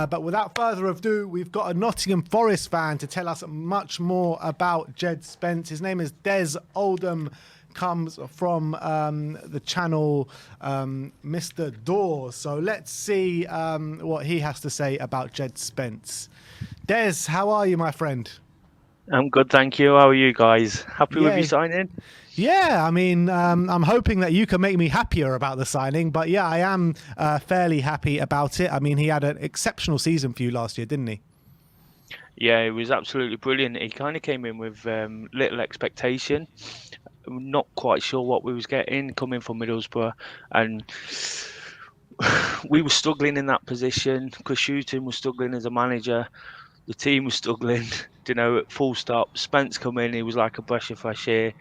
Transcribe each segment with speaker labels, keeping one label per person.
Speaker 1: But without further ado, we've got a Nottingham Forest fan to tell us much more about Djed Spence. His name is Des Oldham, comes from the channel Mr. Door. So let's see what he has to say about Djed Spence. Des, how are you, my friend?
Speaker 2: I'm good, thank you. How are you guys? Happy with your signing?
Speaker 1: Yeah, I mean, I'm hoping that you can make me happier about the signing, but yeah, I am fairly happy about it. I mean, he had an exceptional season for you last year, didn't he?
Speaker 2: Yeah, it was absolutely brilliant. He kind of came in with little expectation. Not quite sure what we was getting coming from Middlesbrough, and we were struggling in that position. Chris Shooting was struggling as a manager. The team was struggling, full stop. Spence come in, he was like a breath of fresh air.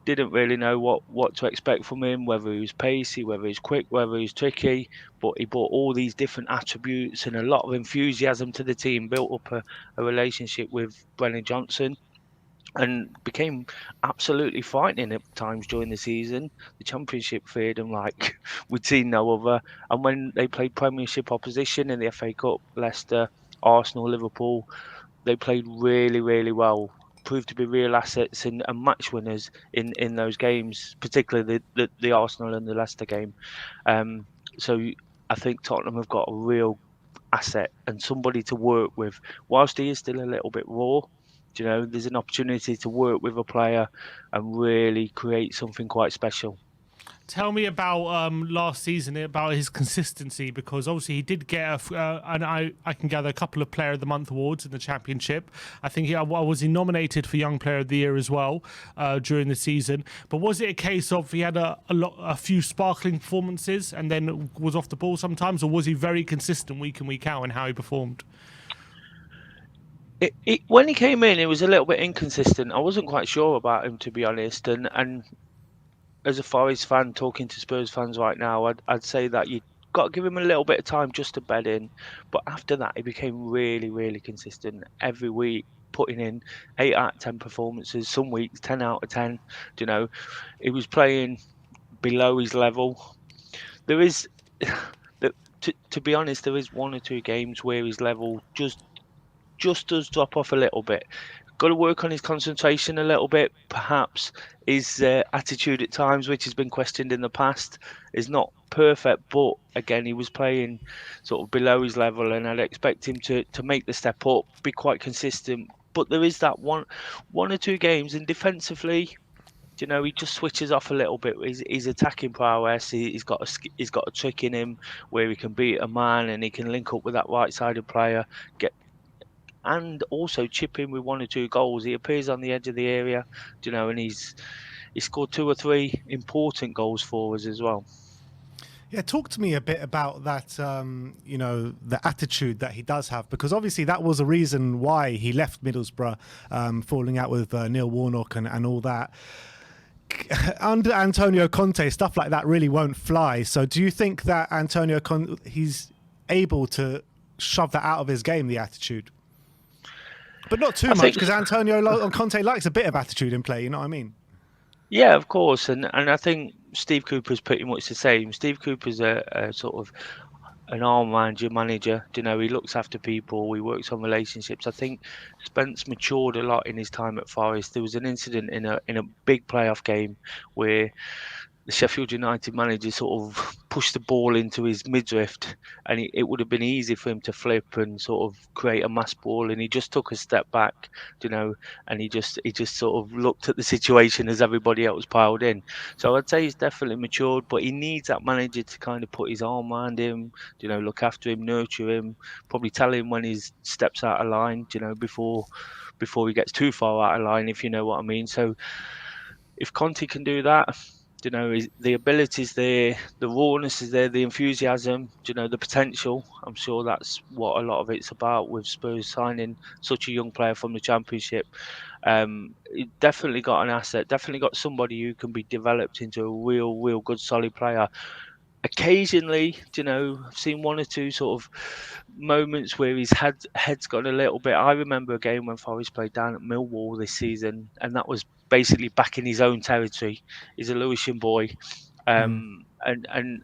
Speaker 2: Didn't really know what to expect from him, whether he was pacey, whether he was quick, whether he was tricky, but he brought all these different attributes and a lot of enthusiasm to the team, built up a relationship with Brennan Johnson, and became absolutely frightening at times during the season. The Championship feared him like we'd seen no other. And when they played Premiership opposition in the FA Cup, Leicester, Arsenal, Liverpool, they played really, really well. Proved to be real assets and match winners in those games, particularly the Arsenal and the Leicester game. So I think Tottenham have got a real asset and somebody to work with. Whilst he is still a little bit raw, there's an opportunity to work with a player and really create something quite special.
Speaker 3: Tell me about last season, about his consistency, because obviously he did get, and I can gather, a couple of Player of the Month awards in the Championship. I think was he nominated for Young Player of the Year as well during the season. But was it a case of he had a few sparkling performances and then was off the ball sometimes, or was he very consistent week in, week out in how he performed?
Speaker 2: When he came in, it was a little bit inconsistent. I wasn't quite sure about him, to be honest, and as a Forest fan talking to Spurs fans right now, I'd say that you've got to give him a little bit of time just to bed in. But after that, he became really, really consistent every week, putting in 8 out of 10 performances, some weeks 10 out of 10. He was playing below his level. There is, to be honest, there is 1 or 2 games where his level just does drop off a little bit. Got to work on his concentration a little bit. Perhaps his attitude at times, which has been questioned in the past, is not perfect. But again, he was playing sort of below his level, and I'd expect him to make the step up, be quite consistent. But there is that one or 2 games, and defensively, he just switches off a little bit. His attacking prowess, he's got a trick in him where he can beat a man and he can link up with that right-sided player, and also chip in with 1 or 2 goals. He appears on the edge of the area, and he scored 2 or 3 important goals for us as well.
Speaker 1: Yeah, talk to me a bit about that, the attitude that he does have, because obviously that was a reason why he left Middlesbrough, falling out with Neil Warnock and all that. Under Antonio Conte, stuff like that really won't fly. So do you think that Antonio Conte, he's able to shove that out of his game, the attitude? But not too much, because Antonio Conte likes a bit of attitude in play, you know what I mean?
Speaker 2: Yeah, of course. And I think Steve Cooper's pretty much the same. Steve Cooper's a sort of an all-round manager. He looks after people. He works on relationships. I think Spence matured a lot in his time at Forest. There was an incident in a big playoff game where the Sheffield United manager sort of pushed the ball into his midriff, and it would have been easy for him to flip and sort of create a mass ball, and he just took a step back, and he just sort of looked at the situation as everybody else piled in. So I'd say he's definitely matured, but he needs that manager to kind of put his arm around him, look after him, nurture him, probably tell him when he steps out of line, before he gets too far out of line, if you know what I mean. So if Conte can do that, the ability's there, the rawness is there, the enthusiasm, the potential. I'm sure that's what a lot of it's about with Spurs signing such a young player from the Championship. He definitely got an asset, definitely got somebody who can be developed into a real good solid player. Occasionally, I've seen 1 or 2 sort of moments where his head's gone a little bit. I remember a game when Forest played down at Millwall this season, and that was basically back in his own territory. He's a Lewisham boy, And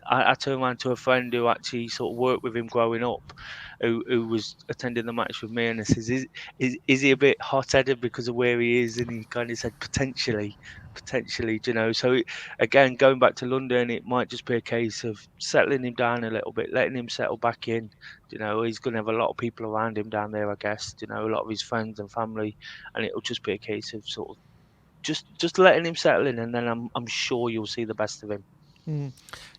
Speaker 2: I turned around to a friend who actually sort of worked with him growing up, who was attending the match with me, and I says, is he a bit hot-headed because of where he is? And he kind of said, potentially, So again, going back to London, it might just be a case of settling him down a little bit, letting him settle back in. He's going to have a lot of people around him down there, I guess. A lot of his friends and family, and it'll just be a case of sort of just letting him settle in, and then I'm sure you'll see the best of him.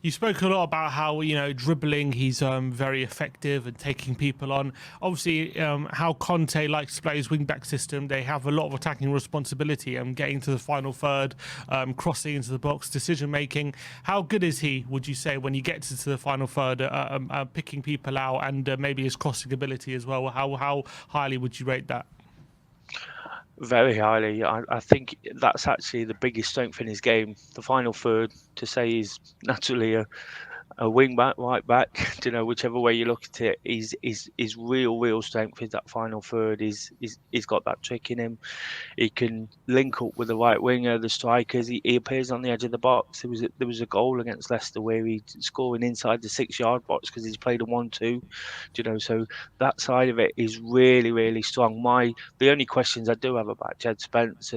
Speaker 3: You spoke a lot about how dribbling he's very effective and taking people on. Obviously, how Conte likes to play his wing-back system, they have a lot of attacking responsibility and getting to the final third, crossing into the box, decision making. How good is he, would you say, when he gets into the final third, picking people out, and maybe his crossing ability as well? How highly would you rate that?
Speaker 2: Very highly. I think that's actually the biggest strength in his game. The final third, to say he's naturally a wing back, right back, whichever way you look at it, his real strength is that final third. He's got that trick in him. He can link up with the right winger, the strikers. He appears on the edge of the box. There was a goal against Leicester where he's scoring inside the 6-yard box because he's played a 1-2. So that side of it is really strong. The only questions I do have about Djed Spence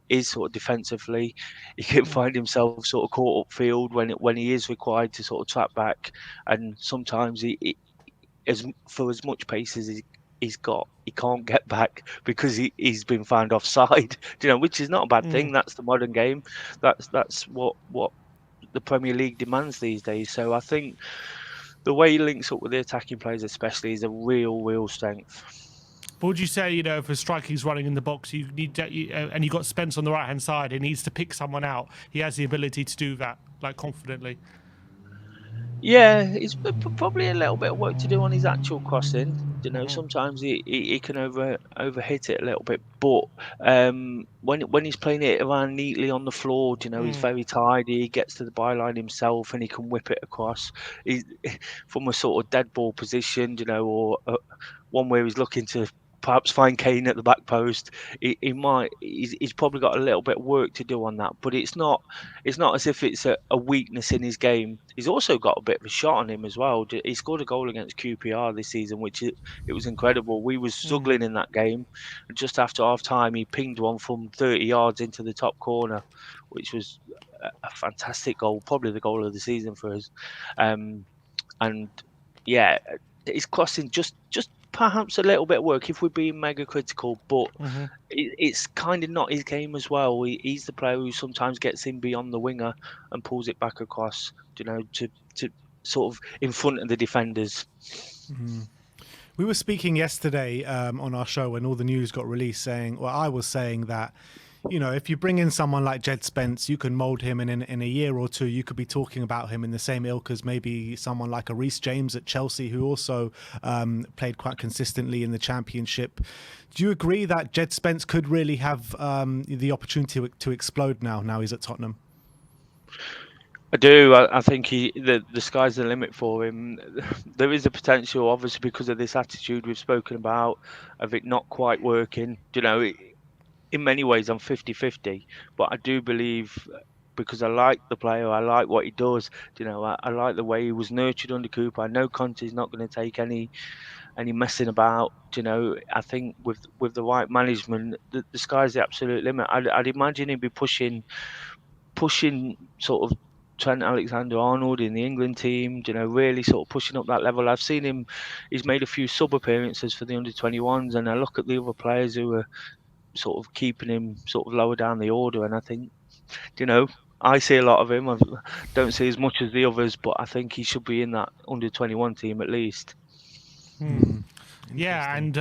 Speaker 2: is sort of defensively. He can find himself sort of caught upfield when he is required to sort of trap back, and sometimes for as much pace as he's got, he can't get back because he's been found offside. Which is not a bad thing. That's the modern game. That's what the Premier League demands these days. So I think the way he links up with the attacking players, especially, is a real strength.
Speaker 3: But would you say, if a striker's running in the box, you need and you got Spence on the right hand side, he needs to pick someone out. He has the ability to do that, confidently.
Speaker 2: Yeah, it's probably a little bit of work to do on his actual crossing. Sometimes he can overhit it a little bit, but when he's playing it around neatly on the floor, he's very tidy. He gets to the byline himself and he can whip it across. He's from a sort of dead ball position, or one where he's looking to perhaps find Kane at the back post. He's probably got a little bit of work to do on that, but it's not as if it's a weakness in his game. He's also got a bit of a shot on him as well. He scored a goal against QPR this season, which it was incredible. We were struggling in that game, and just after half time he pinged one from 30 yards into the top corner, which was a fantastic goal, probably the goal of the season for us. And yeah, his crossing just perhaps a little bit of work if we're being mega critical, but it's kind of not his game as well. He's the player who sometimes gets in beyond the winger and pulls it back across, to sort of in front of the defenders.
Speaker 1: We were speaking yesterday on our show when all the news got released, I was saying that, if you bring in someone like Djed Spence, you can mould him, and in a year or two, you could be talking about him in the same ilk as maybe someone like a Reece James at Chelsea, who also played quite consistently in the Championship. Do you agree that Djed Spence could really have the opportunity to explode now he's at Tottenham?
Speaker 2: I do. I think the sky's the limit for him. There is a potential, obviously, because of this attitude we've spoken about, of it not quite working. In many ways, I'm 50-50, but I do believe, because I like the player, I like what he does. I like the way he was nurtured under Cooper. I know Conte's not going to take any messing about. I think with the right management, the sky's the absolute limit. I'd imagine he'd be pushing sort of Trent Alexander-Arnold in the England team, really sort of pushing up that level. I've seen him, he's made a few sub appearances for the under-21s, and I look at the other players who are sort of keeping him sort of lower down the order, and I think, I see a lot of him. I don't see as much as the others, but I think he should be in that under-21 team at least.
Speaker 3: Yeah, and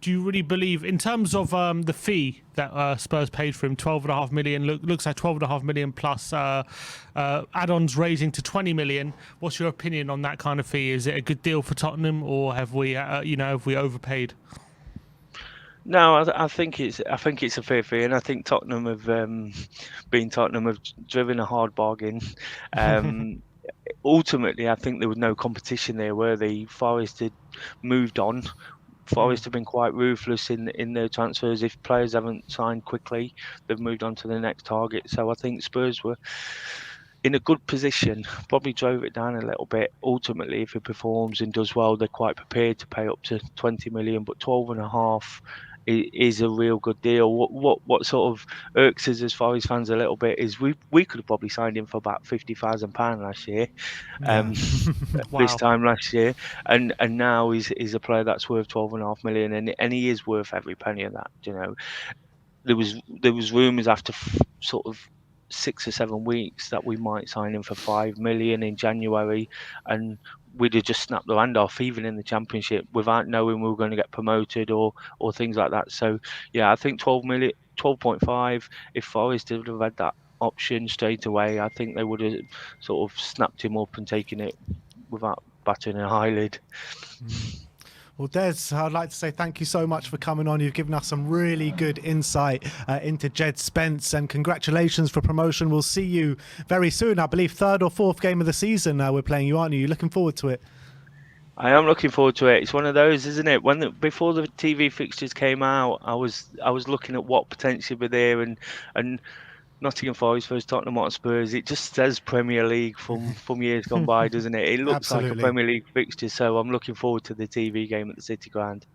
Speaker 3: do you really believe, in terms of the fee that Spurs paid for him, 12.5 million, looks like 12.5 million plus add-ons raising to 20 million. What's your opinion on that kind of fee? Is it a good deal for Tottenham, or have we overpaid?
Speaker 2: No, I think it's a fair fee, and I think Tottenham have driven a hard bargain. Ultimately, I think there was no competition there, were they? Forest had moved on. Forest have been quite ruthless in their transfers. If players haven't signed quickly, they've moved on to the next target. So I think Spurs were in a good position. Probably drove it down a little bit. Ultimately, if he performs and does well, they're quite prepared to pay up to 20 million, but 12.5 is a real good deal. What sort of irks us as Forest fans a little bit is we could have probably signed him for about £50,000 last year,
Speaker 1: Yeah.
Speaker 2: this
Speaker 3: Wow.
Speaker 2: time last year, and now he's a player that's worth 12.5 million, and he is worth every penny of that. You know, there was rumours after sort of 6 or 7 weeks that we might sign him for 5 million in January, and we'd have just snapped the hand off, even in the Championship, without knowing we were going to get promoted or things like that. So yeah, I think 12 million, 12.5. If Forest would have had that option straight away, I think they would have sort of snapped him up and taken it without batting an eyelid.
Speaker 1: Well, Des, I'd like to say thank you so much for coming on. You've given us some really good insight into Djed Spence, and congratulations for promotion. We'll see you very soon. I believe 3rd or 4th game of the season we're playing you, aren't you? You're looking forward to it?
Speaker 2: I am looking forward to it. It's one of those, isn't it? Before the TV fixtures came out, I was looking at what potentially were there, and Nottingham Forest versus Tottenham Hotspurs. It just says Premier League from years gone by, doesn't it? It looks like a
Speaker 1: Absolutely.
Speaker 2: Premier League fixture, so I'm looking forward to the TV game at the City Ground.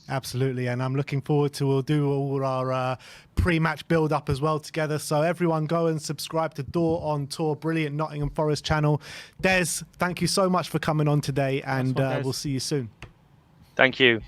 Speaker 1: Absolutely, and I'm looking forward to, we'll do all our pre-match build-up as well together. So everyone go and subscribe to Door on Tour, brilliant Nottingham Forest channel. Des, thank you so much for coming on today, and we'll see you soon.
Speaker 2: Thank you.